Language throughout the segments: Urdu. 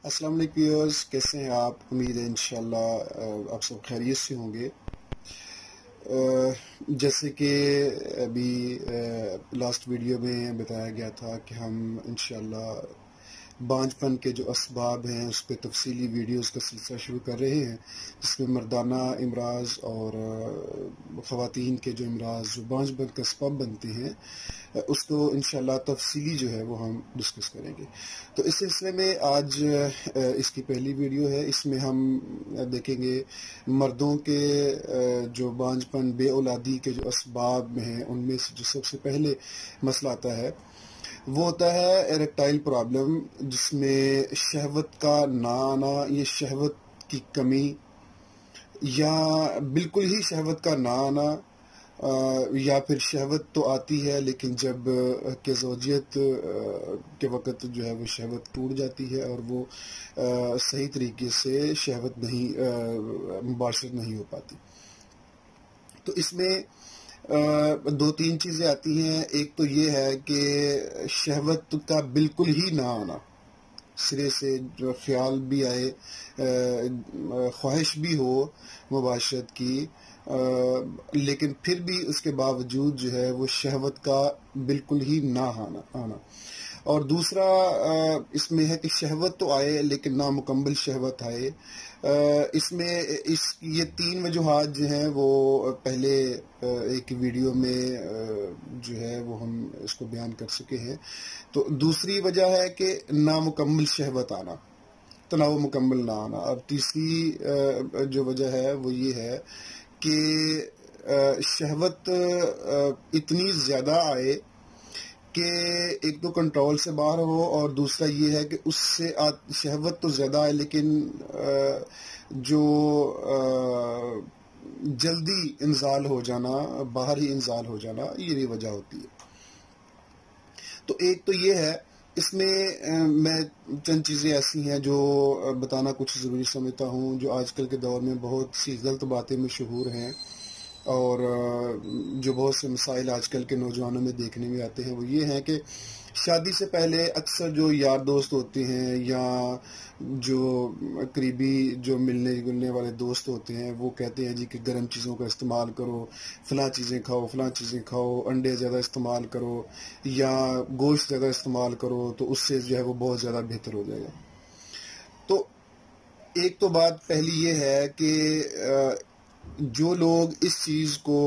السلام علیکم ویورز، کیسے ہیں آپ؟ امید ہے انشاءاللہ آپ سب خیریت سے ہوں گے۔ جیسے کہ ابھی لاسٹ ویڈیو میں بتایا گیا تھا کہ ہم انشاءاللہ بانجھ پن کے جو اسباب ہیں اس پہ تفصیلی ویڈیوز کا سلسلہ شروع کر رہے ہیں، جس میں مردانہ امراض اور خواتین کے جو امراض جو بانجھ پن کا سبب بنتے ہیں اس کو انشاءاللہ تفصیلی جو ہے وہ ہم ڈسکس کریں گے۔ تو اس سلسلے میں آج اس کی پہلی ویڈیو ہے۔ اس میں ہم دیکھیں گے مردوں کے جو بانجھ پن بے اولادی کے جو اسباب ہیں، ان میں سے جو سب سے پہلے مسئلہ آتا ہے وہ ہوتا ہے ایریکٹائل پرابلم، جس میں شہوت کا نہ آنا، یہ شہوت کی کمی یا بالکل ہی شہوت کا نہ آنا، یا پھر شہوت تو آتی ہے لیکن جب کہ زوجیت کے وقت جو ہے وہ شہوت ٹوٹ جاتی ہے اور وہ صحیح طریقے سے شہوت نہیں مباشرت نہیں ہو پاتی۔ تو اس میں دو تین چیزیں آتی ہیں۔ ایک تو یہ ہے کہ شہوت کا بالکل ہی نہ آنا، سرے سے جو خیال بھی آئے، خواہش بھی ہو مباشرت کی، لیکن پھر بھی اس کے باوجود جو ہے وہ شہوت کا بالکل ہی نہ آنا۔ اور دوسرا اس میں ہے کہ شہوت تو آئے لیکن نامکمل شہوت آئے۔ اس میں یہ تین وجوہات جو ہیں وہ پہلے ایک ویڈیو میں جو ہے وہ ہم اس کو بیان کر چکے ہیں۔ تو دوسری وجہ ہے کہ نامکمل شہوت آنا، تناؤ مکمل نہ آنا۔ اور تیسری جو وجہ ہے وہ یہ ہے کہ شہوت اتنی زیادہ آئے کہ ایک تو کنٹرول سے باہر ہو، اور دوسرا یہ ہے کہ اس سے شہوت تو زیادہ آئے لیکن جو جلدی انزال ہو جانا، باہر ہی انزال ہو جانا، یہ بھی وجہ ہوتی ہے۔ تو ایک تو یہ ہے، اس میں میں چند چیزیں ایسی ہیں جو بتانا کچھ ضروری سمجھتا ہوں، جو آج کل کے دور میں بہت سی غلط باتیں مشہور ہیں، اور جو بہت سے مسائل آج کل کے نوجوانوں میں دیکھنے میں آتے ہیں وہ یہ ہیں کہ شادی سے پہلے اکثر جو یار دوست ہوتے ہیں یا جو قریبی جو ملنے جلنے والے دوست ہوتے ہیں وہ کہتے ہیں جی کہ گرم چیزوں کا استعمال کرو، فلاں چیزیں کھاؤ، انڈے زیادہ استعمال کرو یا گوشت زیادہ استعمال کرو تو اس سے جو ہے وہ بہت زیادہ بہتر ہو جائے گا۔ تو ایک تو بات پہلی یہ ہے کہ جو لوگ اس چیز کو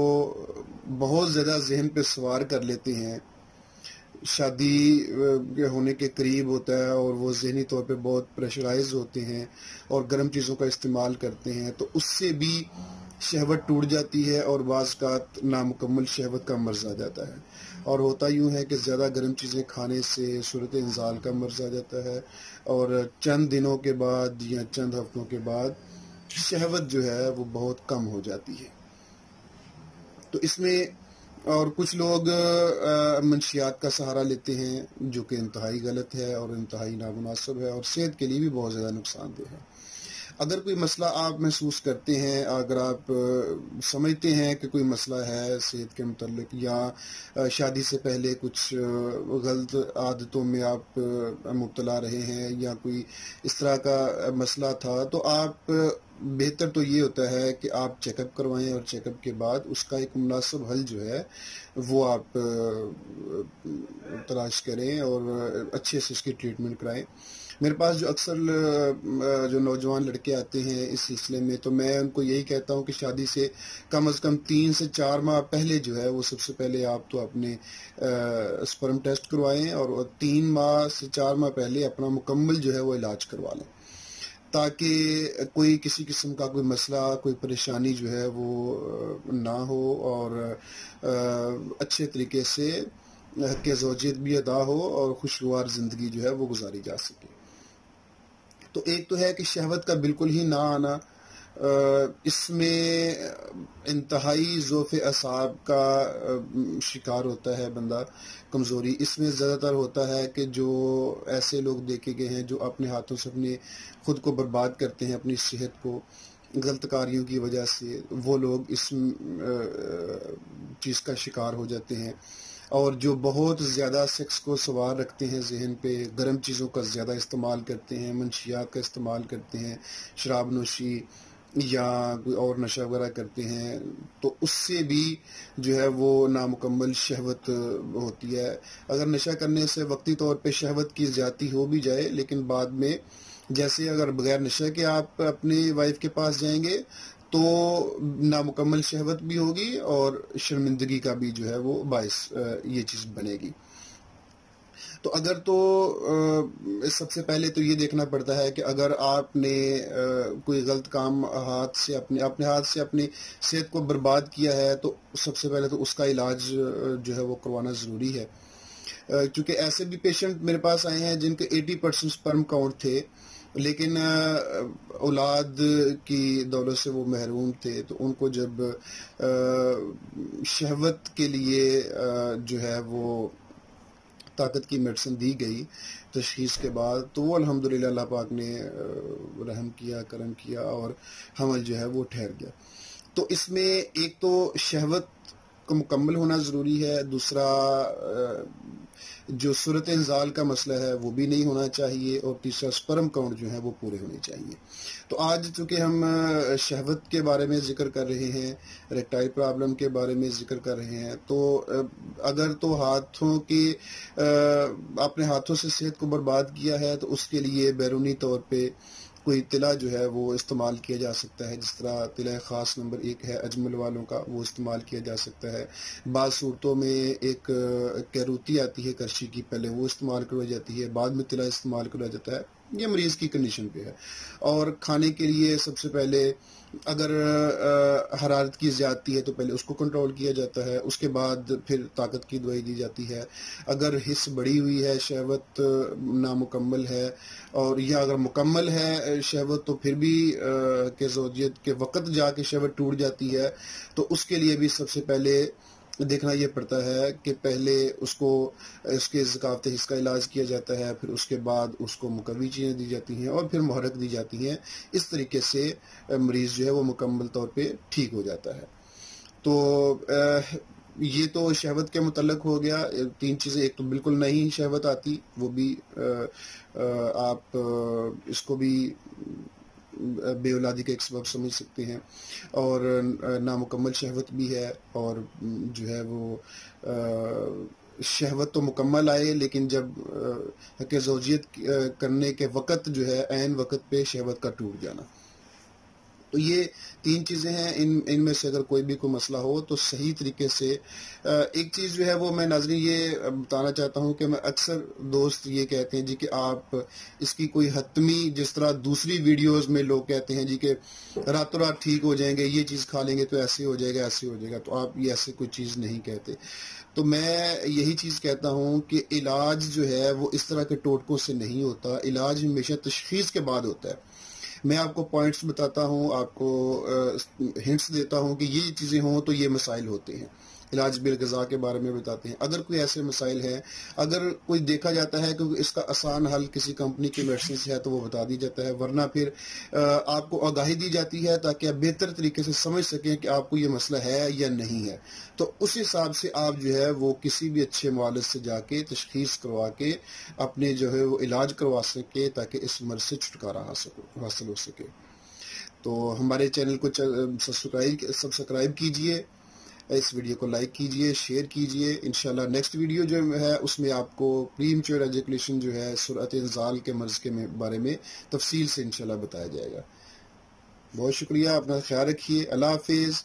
بہت زیادہ ذہن پہ سوار کر لیتے ہیں، شادی کے ہونے کے قریب ہوتا ہے اور وہ ذہنی طور پہ بہت پریشرائز ہوتے ہیں اور گرم چیزوں کا استعمال کرتے ہیں، تو اس سے بھی شہوت ٹوٹ جاتی ہے اور بعض اوقات نامکمل شہوت کا مرض آ جاتا ہے۔ اور ہوتا یوں ہے کہ زیادہ گرم چیزیں کھانے سے صورت انزال کا مرض آ جاتا ہے، اور چند دنوں کے بعد یا چند ہفتوں کے بعد شہوت جو ہے وہ بہت کم ہو جاتی ہے۔ تو اس میں اور کچھ لوگ منشیات کا سہارا لیتے ہیں، جو کہ انتہائی غلط ہے اور انتہائی نامناسب ہے اور صحت کے لیے بھی بہت زیادہ نقصان دہ ہے۔ اگر کوئی مسئلہ آپ محسوس کرتے ہیں، اگر آپ سمجھتے ہیں کہ کوئی مسئلہ ہے صحت کے متعلق یا شادی سے پہلے کچھ غلط عادتوں میں آپ مبتلا رہے ہیں یا کوئی اس طرح کا مسئلہ تھا، تو آپ بہتر تو یہ ہوتا ہے کہ آپ چیک اپ کروائیں، اور چیک اپ کے بعد اس کا ایک مناسب حل جو ہے وہ آپ تلاش کریں اور اچھے سے اس کی ٹریٹمنٹ کرائیں۔ میرے پاس جو اکثر جو نوجوان لڑکے آتے ہیں اس سلسلے میں، تو میں ان کو یہی کہتا ہوں کہ شادی سے کم از کم 3 سے 4 ماہ پہلے جو ہے وہ سب سے پہلے آپ تو اپنے سپرم ٹیسٹ کروائیں، اور 3 ماہ سے 4 ماہ پہلے اپنا مکمل جو ہے وہ علاج کروا لیں، تاکہ کوئی کسی قسم کا کوئی مسئلہ، کوئی پریشانی جو ہے وہ نہ ہو، اور اچھے طریقے سے حق زوجیت بھی ادا ہو اور خوشگوار زندگی جو ہے وہ گزاری جا سکے۔ تو ایک تو ہے کہ شہوت کا بالکل ہی نہ آنا، اس میں انتہائی ضعف اعصاب کا شکار ہوتا ہے بندہ، کمزوری اس میں زیادہ تر ہوتا ہے کہ جو ایسے لوگ دیکھے گئے ہیں جو اپنے ہاتھوں سے اپنے خود کو برباد کرتے ہیں، اپنی صحت کو غلط کاریوں کی وجہ سے، وہ لوگ اس چیز کا شکار ہو جاتے ہیں۔ اور جو بہت زیادہ سیکس کو سوار رکھتے ہیں ذہن پہ، گرم چیزوں کا زیادہ استعمال کرتے ہیں، منشیات کا استعمال کرتے ہیں، شراب نوشی یا کوئی اور نشہ وغیرہ کرتے ہیں، تو اس سے بھی جو ہے وہ نامکمل شہوت ہوتی ہے. اگر نشہ کرنے سے وقتی طور پہ شہوت کی زیادتی ہو بھی جائے، لیکن بعد میں جیسے اگر بغیر نشے کے آپ اپنی وائف کے پاس جائیں گے تو نامکمل شہوت بھی ہوگی اور شرمندگی کا بھی جو ہے وہ باعث یہ چیز بنے گی. تو اگر تو سب سے پہلے تو یہ دیکھنا پڑتا ہے کہ اگر آپ نے کوئی غلط کام اپنے ہاتھ سے اپنی صحت کو برباد کیا ہے تو سب سے پہلے تو اس کا علاج جو ہے وہ کروانا ضروری ہے. کیونکہ ایسے بھی پیشنٹ میرے پاس آئے ہیں جن کے 80% سپرم کاؤنٹ تھے، لیکن اولاد کی دولت سے وہ محروم تھے. تو ان کو جب شہوت کے لیے جو ہے وہ طاقت کی میڈیسن دی گئی تشخیص کے بعد، تو وہ الحمدللہ اللہ پاک نے رحم کیا، کرم کیا اور حمل جو ہے وہ ٹھہر گیا. تو اس میں ایک تو شہوت کو مکمل ہونا ضروری ہے، دوسرا جو صورت انزال کا مسئلہ ہے وہ بھی نہیں ہونا چاہیے، اور تیسرا سپرم کاؤنٹ جو ہے وہ پورے ہونے چاہیے. تو آج چونکہ ہم شہوت کے بارے میں ذکر کر رہے ہیں، ریکٹائل پرابلم کے بارے میں ذکر کر رہے ہیں، تو اگر تو اپنے ہاتھوں سے صحت کو برباد کیا ہے تو اس کے لیے بیرونی طور پہ کوئی تلا جو ہے وہ استعمال کیا جا سکتا ہے. جس طرح تلا خاص نمبر 1 ہے اجمل والوں کا، وہ استعمال کیا جا سکتا ہے. بعض صورتوں میں ایک کیروتی آتی ہے کرچی کی، پہلے وہ استعمال کروائی جاتی ہے، بعد میں تلا استعمال کروایا جاتا ہے. یہ مریض کی کنڈیشن پہ ہے. اور کھانے کے لیے سب سے پہلے اگر حرارت کی زیادتی ہے تو پہلے اس کو کنٹرول کیا جاتا ہے، اس کے بعد پھر طاقت کی دوائی دی جاتی ہے. اگر حص بڑھی ہوئی ہے، شہوت نامکمل ہے، اور یا اگر مکمل ہے شہوت تو پھر بھی کہ زوجیت کے وقت جا کے شہوت ٹوٹ جاتی ہے، تو اس کے لیے بھی سب سے پہلے دیکھنا یہ پڑتا ہے کہ پہلے اس کے ذکاوت حص کا علاج کیا جاتا ہے، پھر اس کے بعد اس کو مقوی چیزیں دی جاتی ہیں اور پھر محرک دی جاتی ہیں. اس طریقے سے مریض جو ہے وہ مکمل طور پہ ٹھیک ہو جاتا ہے. تو یہ تو شہوت کے متعلق ہو گیا. 3 چیزیں، ایک تو بالکل نہیں شہوت آتی، وہ بھی آپ اس کو بھی بے اولادی کا ایک سبب سمجھ سکتے ہیں، اور نامکمل شہوت بھی ہے، اور جو ہے وہ شہوت تو مکمل آئے لیکن جب کہ زوجیت کرنے کے وقت جو ہے عین وقت پہ شہوت کا ٹوٹ جانا. تو یہ 3 چیزیں ہیں. ان میں سے اگر کوئی بھی کوئی مسئلہ ہو تو صحیح طریقے سے ایک چیز جو ہے وہ میں ناظرین یہ بتانا چاہتا ہوں کہ میں اکثر دوست یہ کہتے ہیں جی کہ آپ اس کی کوئی حتمی، جس طرح دوسری ویڈیوز میں لوگ کہتے ہیں جی کہ راتوں رات ٹھیک ہو جائیں گے، یہ چیز کھا لیں گے تو ایسے ہو جائے گا، ایسے ہو جائے گا. تو آپ یہ ایسے کوئی چیز نہیں کہتے. تو میں یہی چیز کہتا ہوں کہ علاج جو ہے وہ اس طرح کے ٹوٹکوں سے نہیں ہوتا. علاج ہمیشہ تشخیص کے بعد ہوتا ہے. میں آپ کو پوائنٹس بتاتا ہوں، آپ کو ہنٹس دیتا ہوں کہ یہ چیزیں ہوں تو یہ مسائل ہوتے ہیں. علاج بالغذا کے بارے میں بتاتے ہیں. اگر کوئی ایسے مسائل ہیں، اگر کوئی دیکھا جاتا ہے کہ اس کا آسان حل کسی کمپنی کی میڈیسن سے ہے تو وہ بتا دی جاتا ہے، ورنہ پھر آپ کو آگاہی دی جاتی ہے تاکہ آپ بہتر طریقے سے سمجھ سکیں کہ آپ کو یہ مسئلہ ہے یا نہیں ہے. تو اس حساب سے آپ جو ہے وہ کسی بھی اچھے معالج سے جا کے تشخیص کروا کے اپنے جو ہے وہ علاج کروا سکے تاکہ اس مرض سے چھٹکارا حاصل ہو سکے. تو ہمارے چینل کو سبسکرائب کیجئے، اس ویڈیو کو لائک کیجئے، شیئر کیجئے. انشاءاللہ نیکسٹ ویڈیو جو ہے اس میں آپ کو پری میچور ایجیکولیشن جو ہے سرعت انزال کے مرض کے بارے میں تفصیل سے انشاءاللہ بتایا جائے گا. بہت شکریہ، اپنا خیال رکھیے. اللہ حافظ.